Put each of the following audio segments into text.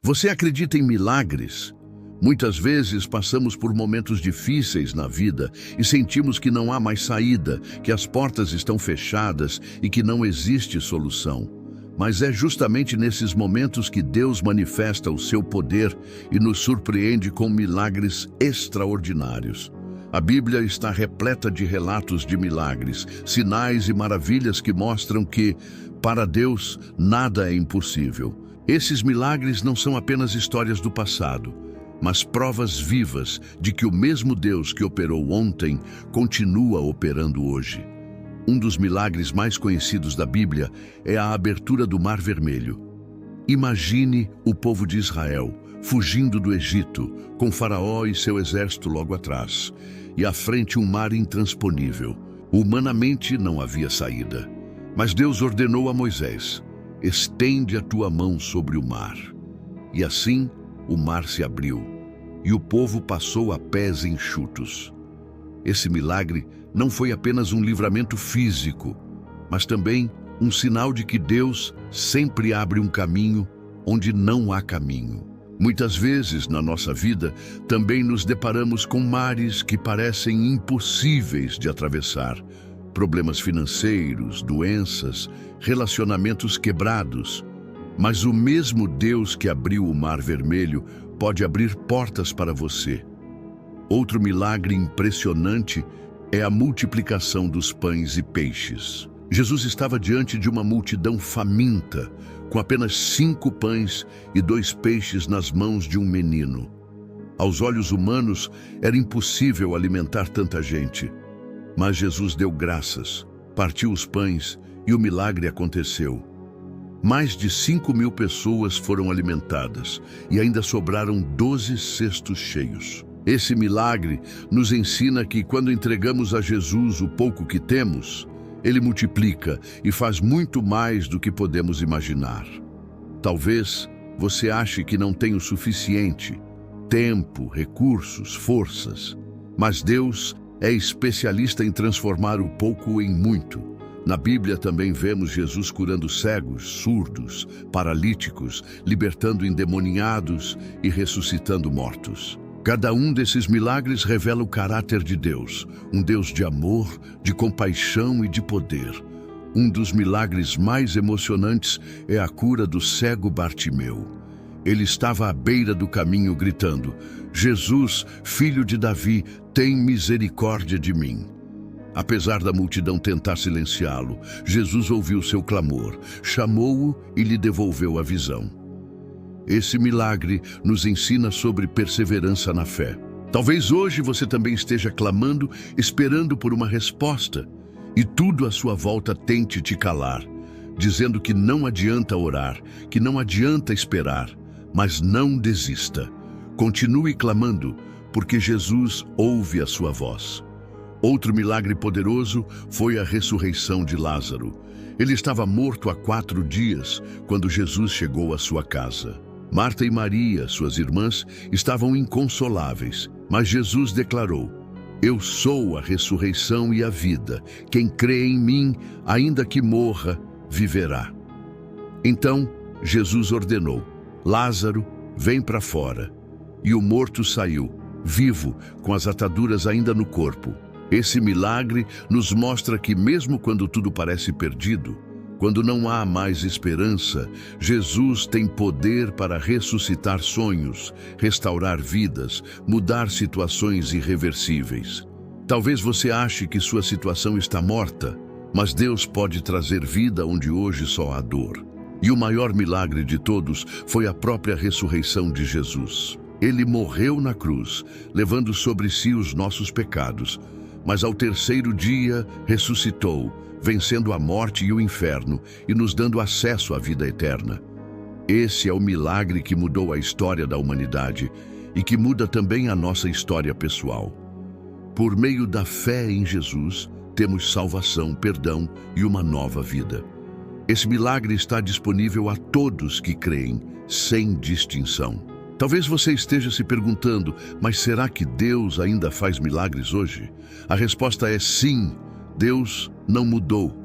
Você acredita em milagres? Muitas vezes passamos por momentos difíceis na vida e sentimos que não há mais saída, que as portas estão fechadas e que não existe solução. Mas é justamente nesses momentos que Deus manifesta o seu poder e nos surpreende com milagres extraordinários. A Bíblia está repleta de relatos de milagres, sinais e maravilhas que mostram que, para Deus, nada é impossível. Esses milagres não são apenas histórias do passado, mas provas vivas de que o mesmo Deus que operou ontem continua operando hoje. Um dos milagres mais conhecidos da Bíblia é a abertura do Mar Vermelho. Imagine o povo de Israel fugindo do Egito, com Faraó e seu exército logo atrás, e à frente um mar intransponível. Humanamente não havia saída, mas Deus ordenou a Moisés: estende a tua mão sobre o mar. E assim o mar se abriu, e o povo passou a pés enxutos. Esse milagre não foi apenas um livramento físico, mas também um sinal de que Deus sempre abre um caminho onde não há caminho. Muitas vezes na nossa vida também nos deparamos com mares que parecem impossíveis de atravessar. Problemas financeiros, doenças, relacionamentos quebrados. Mas o mesmo Deus que abriu o Mar Vermelho pode abrir portas para você. Outro milagre impressionante é a multiplicação dos pães e peixes. Jesus estava diante de uma multidão faminta, com apenas 5 pães e 2 peixes nas mãos de um menino. Aos olhos humanos, era impossível alimentar tanta gente. Mas Jesus deu graças, partiu os pães e o milagre aconteceu. Mais de 5.000 pessoas foram alimentadas e ainda sobraram 12 cestos cheios. Esse milagre nos ensina que quando entregamos a Jesus o pouco que temos, Ele multiplica e faz muito mais do que podemos imaginar. Talvez você ache que não tem o suficiente, tempo, recursos, forças, mas Deus é especialista em transformar o pouco em muito. Na Bíblia também vemos Jesus curando cegos, surdos, paralíticos, libertando endemoniados e ressuscitando mortos. Cada um desses milagres revela o caráter de Deus, um Deus de amor, de compaixão e de poder. Um dos milagres mais emocionantes é a cura do cego Bartimeu. Ele estava à beira do caminho gritando: Jesus, filho de Davi, tem misericórdia de mim. Apesar da multidão tentar silenciá-lo, Jesus ouviu seu clamor, chamou-o e lhe devolveu a visão. Esse milagre nos ensina sobre perseverança na fé. Talvez hoje você também esteja clamando, esperando por uma resposta, e tudo à sua volta tente te calar, dizendo que não adianta orar, que não adianta esperar, mas não desista. Continue clamando, porque Jesus ouve a sua voz. Outro milagre poderoso foi a ressurreição de Lázaro. Ele estava morto há 4 dias, quando Jesus chegou à sua casa. Marta e Maria, suas irmãs, estavam inconsoláveis, mas Jesus declarou: eu sou a ressurreição e a vida. Quem crê em mim, ainda que morra, viverá. Então, Jesus ordenou: Lázaro, vem para fora. E o morto saiu, vivo, com as ataduras ainda no corpo. Esse milagre nos mostra que mesmo quando tudo parece perdido, quando não há mais esperança, Jesus tem poder para ressuscitar sonhos, restaurar vidas, mudar situações irreversíveis. Talvez você ache que sua situação está morta, mas Deus pode trazer vida onde hoje só há dor. E o maior milagre de todos foi a própria ressurreição de Jesus. Ele morreu na cruz, levando sobre si os nossos pecados, mas ao 3º dia ressuscitou, vencendo a morte e o inferno e nos dando acesso à vida eterna. Esse é o milagre que mudou a história da humanidade e que muda também a nossa história pessoal. Por meio da fé em Jesus, temos salvação, perdão e uma nova vida. Esse milagre está disponível a todos que creem, sem distinção. Talvez você esteja se perguntando, mas será que Deus ainda faz milagres hoje? A resposta é sim. Deus não mudou.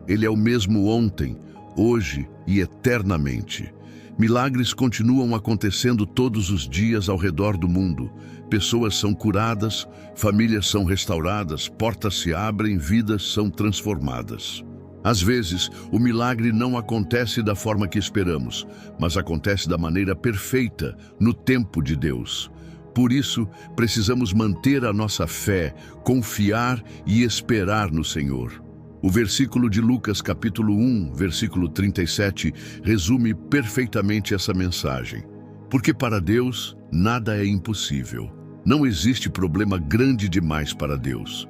Ele é o mesmo ontem, hoje e eternamente. Milagres continuam acontecendo todos os dias ao redor do mundo. Pessoas são curadas, famílias são restauradas, portas se abrem, vidas são transformadas. Às vezes, o milagre não acontece da forma que esperamos, mas acontece da maneira perfeita, no tempo de Deus. Por isso, precisamos manter a nossa fé, confiar e esperar no Senhor. O versículo de Lucas, capítulo 1, versículo 37, resume perfeitamente essa mensagem. Porque para Deus, nada é impossível. Não existe problema grande demais para Deus.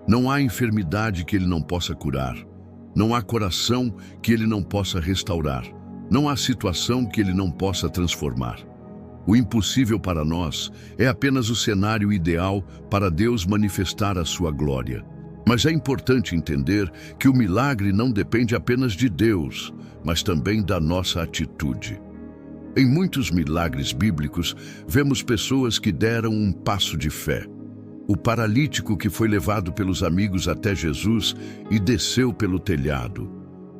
Não há enfermidade que Ele não possa curar. Não há coração que Ele não possa restaurar. Não há situação que Ele não possa transformar. O impossível para nós é apenas o cenário ideal para Deus manifestar a sua glória. Mas é importante entender que o milagre não depende apenas de Deus, mas também da nossa atitude. Em muitos milagres bíblicos, vemos pessoas que deram um passo de fé. O paralítico que foi levado pelos amigos até Jesus e desceu pelo telhado.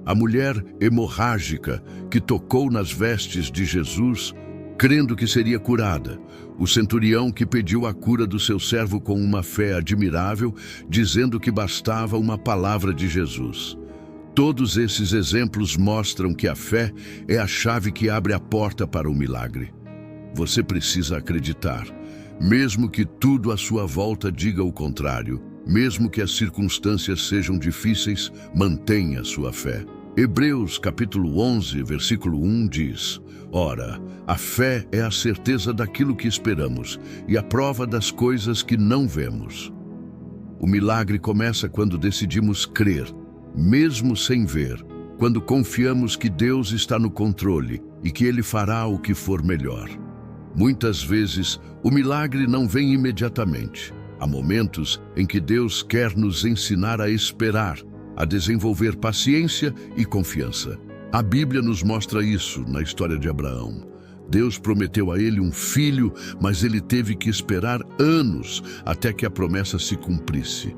A mulher hemorrágica que tocou nas vestes de Jesus, crendo que seria curada. O centurião que pediu a cura do seu servo com uma fé admirável, dizendo que bastava uma palavra de Jesus. Todos esses exemplos mostram que a fé é a chave que abre a porta para o milagre. Você precisa acreditar, mesmo que tudo à sua volta diga o contrário, mesmo que as circunstâncias sejam difíceis, mantenha sua fé. Hebreus capítulo 11, versículo 1 diz: Ora, a fé é a certeza daquilo que esperamos e a prova das coisas que não vemos. O milagre começa quando decidimos crer, mesmo sem ver, quando confiamos que Deus está no controle e que Ele fará o que for melhor. Muitas vezes, o milagre não vem imediatamente. Há momentos em que Deus quer nos ensinar a esperar, a desenvolver paciência e confiança. A Bíblia nos mostra isso na história de Abraão. Deus prometeu a ele um filho, mas ele teve que esperar anos até que a promessa se cumprisse.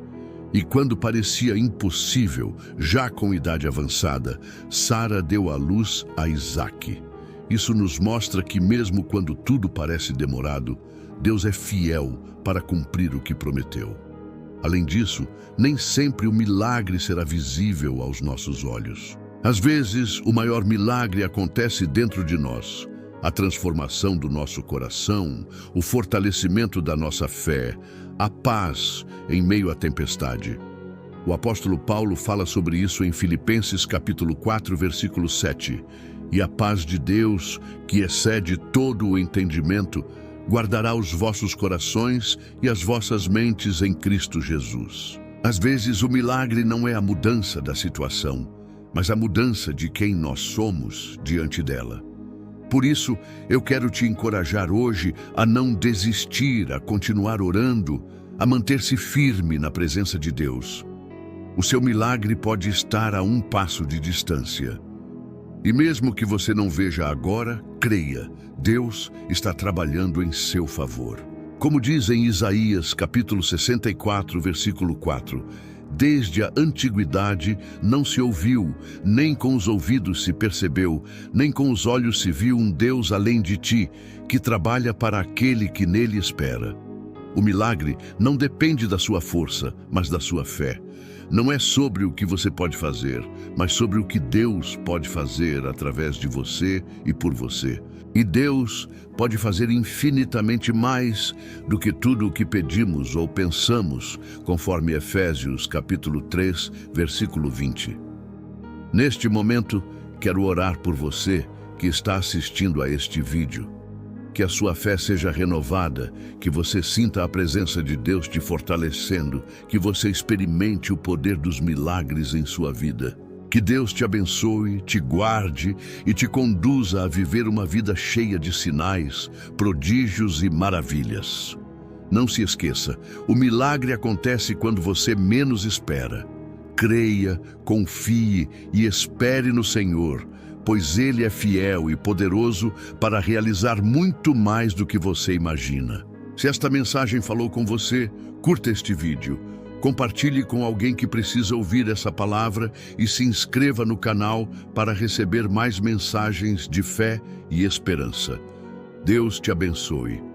E quando parecia impossível, já com idade avançada, Sara deu à luz a Isaque. Isso nos mostra que mesmo quando tudo parece demorado, Deus é fiel para cumprir o que prometeu. Além disso, nem sempre o milagre será visível aos nossos olhos. Às vezes, o maior milagre acontece dentro de nós. A transformação do nosso coração, o fortalecimento da nossa fé, a paz em meio à tempestade. O apóstolo Paulo fala sobre isso em Filipenses capítulo 4, versículo 7. E a paz de Deus, que excede todo o entendimento, guardará os vossos corações e as vossas mentes em Cristo Jesus. Às vezes, o milagre não é a mudança da situação, mas a mudança de quem nós somos diante dela. Por isso, eu quero te encorajar hoje a não desistir, a continuar orando, a manter-se firme na presença de Deus. O seu milagre pode estar a um passo de distância. E mesmo que você não veja agora, creia, Deus está trabalhando em seu favor. Como diz em Isaías, capítulo 64, versículo 4, desde a antiguidade não se ouviu, nem com os ouvidos se percebeu, nem com os olhos se viu um Deus além de ti, que trabalha para aquele que nele espera. O milagre não depende da sua força, mas da sua fé. Não é sobre o que você pode fazer, mas sobre o que Deus pode fazer através de você e por você. E Deus pode fazer infinitamente mais do que tudo o que pedimos ou pensamos, conforme Efésios capítulo 3, versículo 20. Neste momento, quero orar por você que está assistindo a este vídeo. Que a sua fé seja renovada, que você sinta a presença de Deus te fortalecendo, que você experimente o poder dos milagres em sua vida. Que Deus te abençoe, te guarde e te conduza a viver uma vida cheia de sinais, prodígios e maravilhas. Não se esqueça, o milagre acontece quando você menos espera. Creia, confie e espere no Senhor, pois Ele é fiel e poderoso para realizar muito mais do que você imagina. Se esta mensagem falou com você, curta este vídeo, Compartilhe com alguém que precisa ouvir essa palavra e se inscreva no canal para receber mais mensagens de fé e esperança. Deus te abençoe.